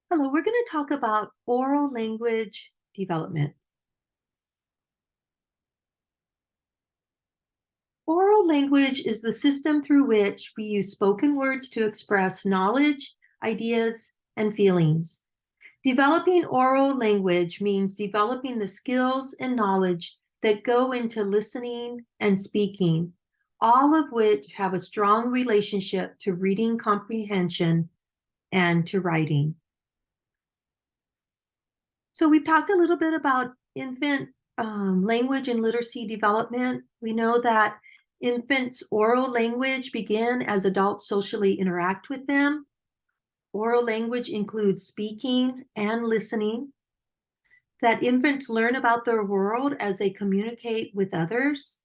Hello, we're going to talk about oral language development. Oral language is the system through which we use spoken words to express knowledge, ideas, and feelings. Developing oral language means developing the skills and knowledge that go into listening and speaking, all of which have a strong relationship to reading comprehension and to writing. So we've talked a little bit about infant language and literacy development. We know that infants' oral language begin as adults socially interact with them. Oral language includes speaking and listening. That infants learn about their world as they communicate with others.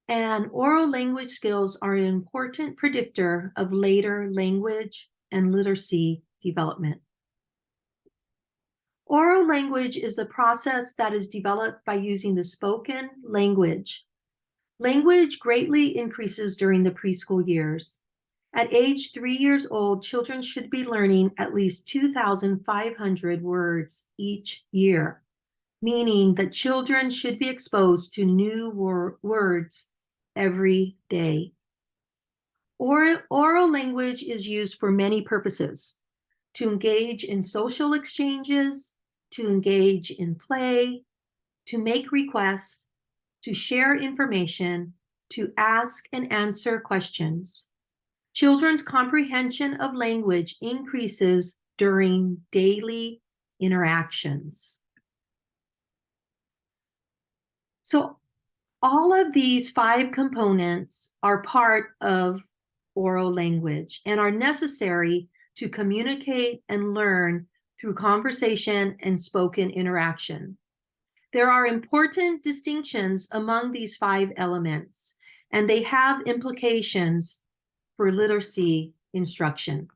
And oral language skills are an important predictor of later language and literacy development. Oral language is a process that is developed by using the spoken language. Language greatly increases during the preschool years. At age 3 years old, children should be learning at least 2,500 words each year, meaning that children should be exposed to new words every day. Oral language is used for many purposes: to engage in social exchanges, to engage in play, to make requests, to share information, to ask and answer questions. Children's comprehension of language increases during daily interactions. So all of these 5 components are part of oral language and are necessary to communicate and learn through conversation and spoken interaction. There are important distinctions among these 5 elements, and they have implications for literacy instruction.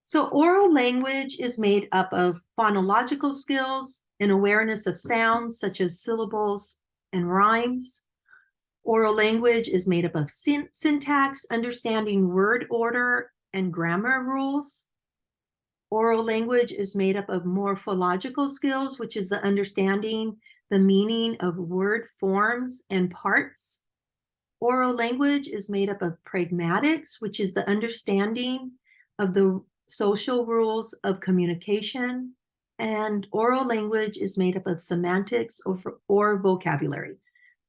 So oral language is made up of phonological skills and awareness of sounds such as syllables and rhymes. Oral language is made up of syntax, understanding word order and grammar rules. Oral language is made up of morphological skills, which is the understanding the meaning of word forms and parts. Oral language is made up of pragmatics, which is the understanding of the social rules of communication. And oral language is made up of semantics or vocabulary,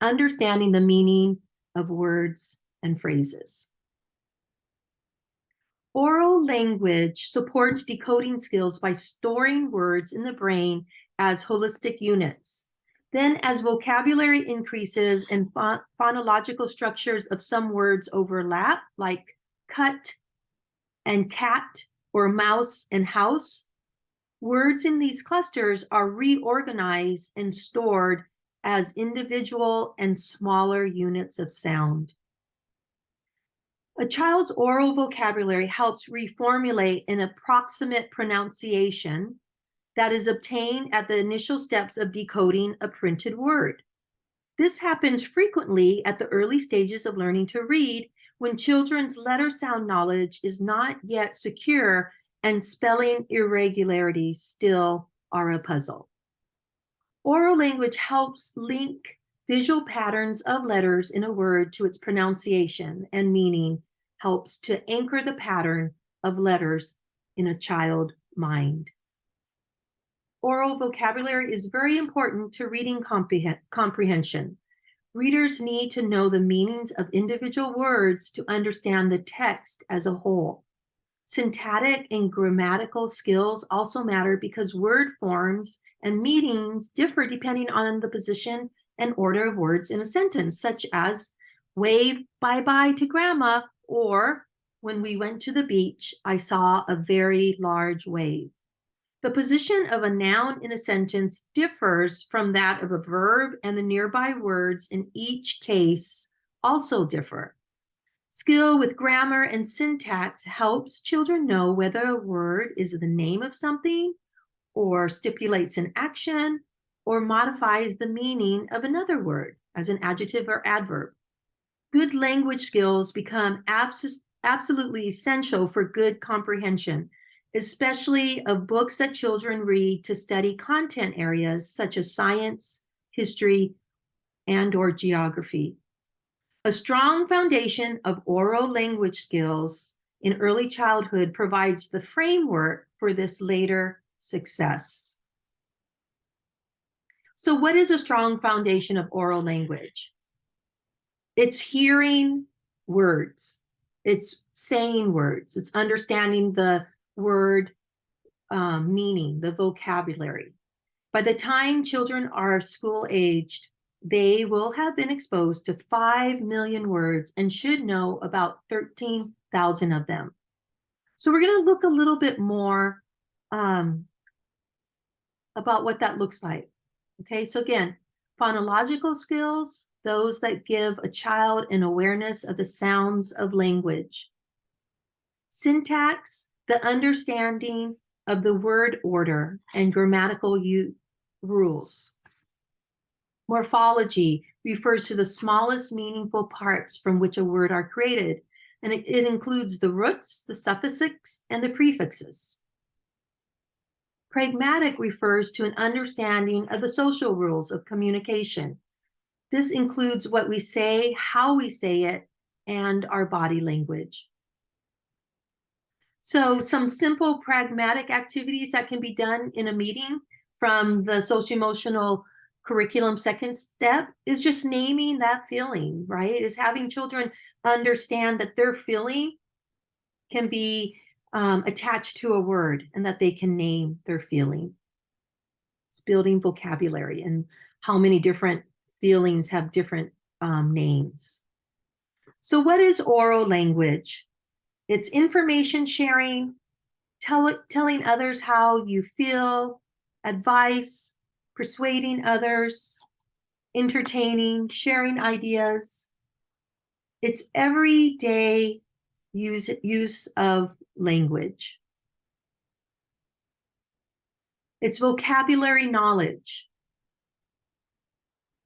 understanding the meaning of words and phrases. Oral language supports decoding skills by storing words in the brain as holistic units. Then, as vocabulary increases and phonological structures of some words overlap, like cut and cat or mouse and house, words in these clusters are reorganized and stored as individual and smaller units of sound. A child's oral vocabulary helps reformulate an approximate pronunciation that is obtained at the initial steps of decoding a printed word. This happens frequently at the early stages of learning to read, when children's letter sound knowledge is not yet secure and spelling irregularities still are a puzzle. Oral language helps link visual patterns of letters in a word to its pronunciation and meaning, helps to anchor the pattern of letters in a child mind. Oral vocabulary is very important to reading comprehension. Readers need to know the meanings of individual words to understand the text as a whole. Syntactic and grammatical skills also matter because word forms and meanings differ depending on the position and order of words in a sentence, such as wave bye-bye to grandma, or when we went to the beach, I saw a very large wave. The position of a noun in a sentence differs from that of a verb, and the nearby words in each case also differ. Skill with grammar and syntax helps children know whether a word is the name of something, or stipulates an action, or modifies the meaning of another word as an adjective or adverb. Good language skills become absolutely essential for good comprehension, especially of books that children read to study content areas such as science, history, and/or geography. A strong foundation of oral language skills in early childhood provides the framework for this later success. So what is a strong foundation of oral language? It's hearing words. It's saying words. It's understanding the word meaning, the vocabulary. By the time children are school-aged, they will have been exposed to 5 million words and should know about 13,000 of them. So we're going to look a little bit more about what that looks like. Okay, so again, phonological skills, those that give a child an awareness of the sounds of language. Syntax, the understanding of the word order and grammatical rules. Morphology refers to the smallest meaningful parts from which a word are created, and it includes the roots, the suffixes, and the prefixes. Pragmatic refers to an understanding of the social rules of communication. This includes what we say, how we say it, and our body language. So some simple pragmatic activities that can be done in a meeting from the socio-emotional curriculum second step is just naming that feeling, right? Is having children understand that their feeling can be attached to a word and that they can name their feeling. It's building vocabulary and how many different feelings have different names. So what is oral language? It's information sharing, telling others how you feel, advice, persuading others, entertaining, sharing ideas. It's everyday use of language. It's vocabulary knowledge.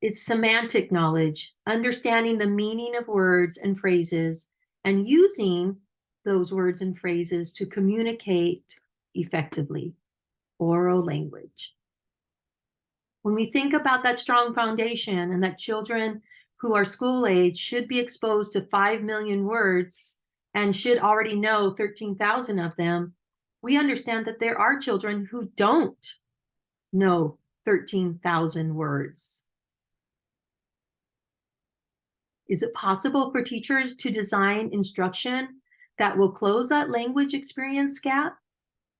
It's semantic knowledge, understanding the meaning of words and phrases and using those words and phrases to communicate effectively. Oral language. When we think about that strong foundation and that children who are school age should be exposed to 5 million words and should already know 13,000 of them, we understand that there are children who don't know 13,000 words. Is it possible for teachers to design instruction that will close that language experience gap?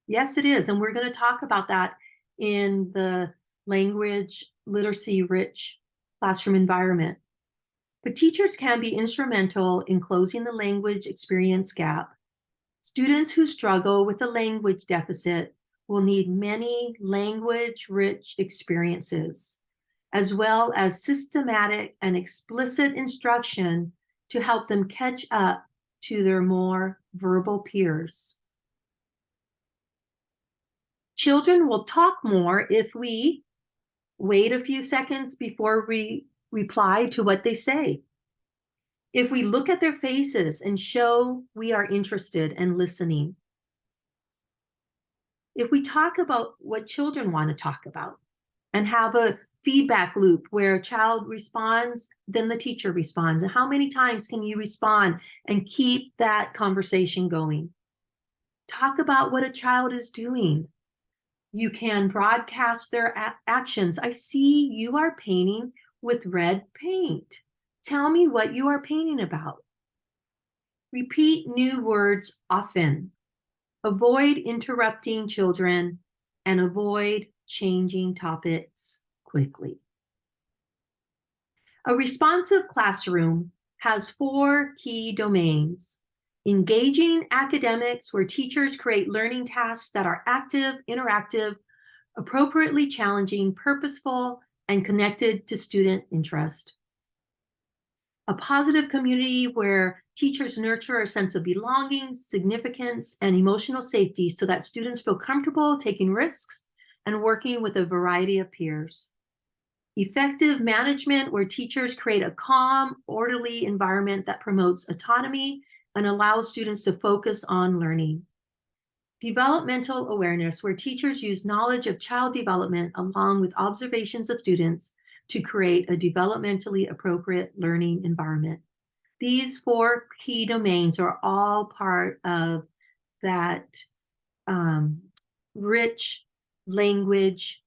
Yes, it is. And we're going to talk about that in the language literacy rich classroom environment. But teachers can be instrumental in closing the language experience gap. Students who struggle with a language deficit will need many language-rich experiences, as well as systematic and explicit instruction to help them catch up to their more verbal peers. Children will talk more if we wait a few seconds before we reply to what they say. If we look at their faces and show we are interested and listening. If we talk about what children want to talk about and have a feedback loop where a child responds, then the teacher responds. And how many times can you respond and keep that conversation going? Talk about what a child is doing. You can broadcast their actions. I see you are painting with red paint. Tell me what you are painting about. Repeat new words often. Avoid interrupting children and avoid changing topics quickly. A responsive classroom has 4 key domains. Engaging academics, where teachers create learning tasks that are active, interactive, appropriately challenging, purposeful, and connected to student interest. A positive community where teachers nurture a sense of belonging, significance, and emotional safety so that students feel comfortable taking risks and working with a variety of peers. Effective management, where teachers create a calm, orderly environment that promotes autonomy and allows students to focus on learning. Developmental awareness, where teachers use knowledge of child development along with observations of students to create a developmentally appropriate learning environment. These four key domains are all part of that rich language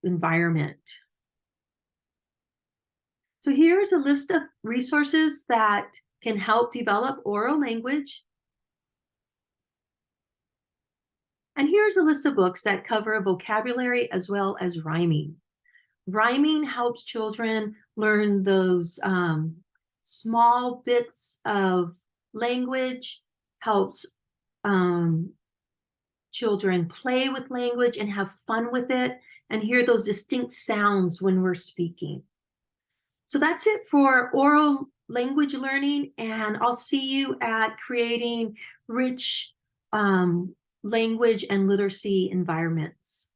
environment. So here's a list of resources that can help develop oral language. And here's a list of books that cover vocabulary as well as rhyming. Rhyming helps children learn those small bits of language, helps children play with language and have fun with it and hear those distinct sounds when we're speaking. So that's it for oral language learning, and I'll see you at creating rich language and literacy environments.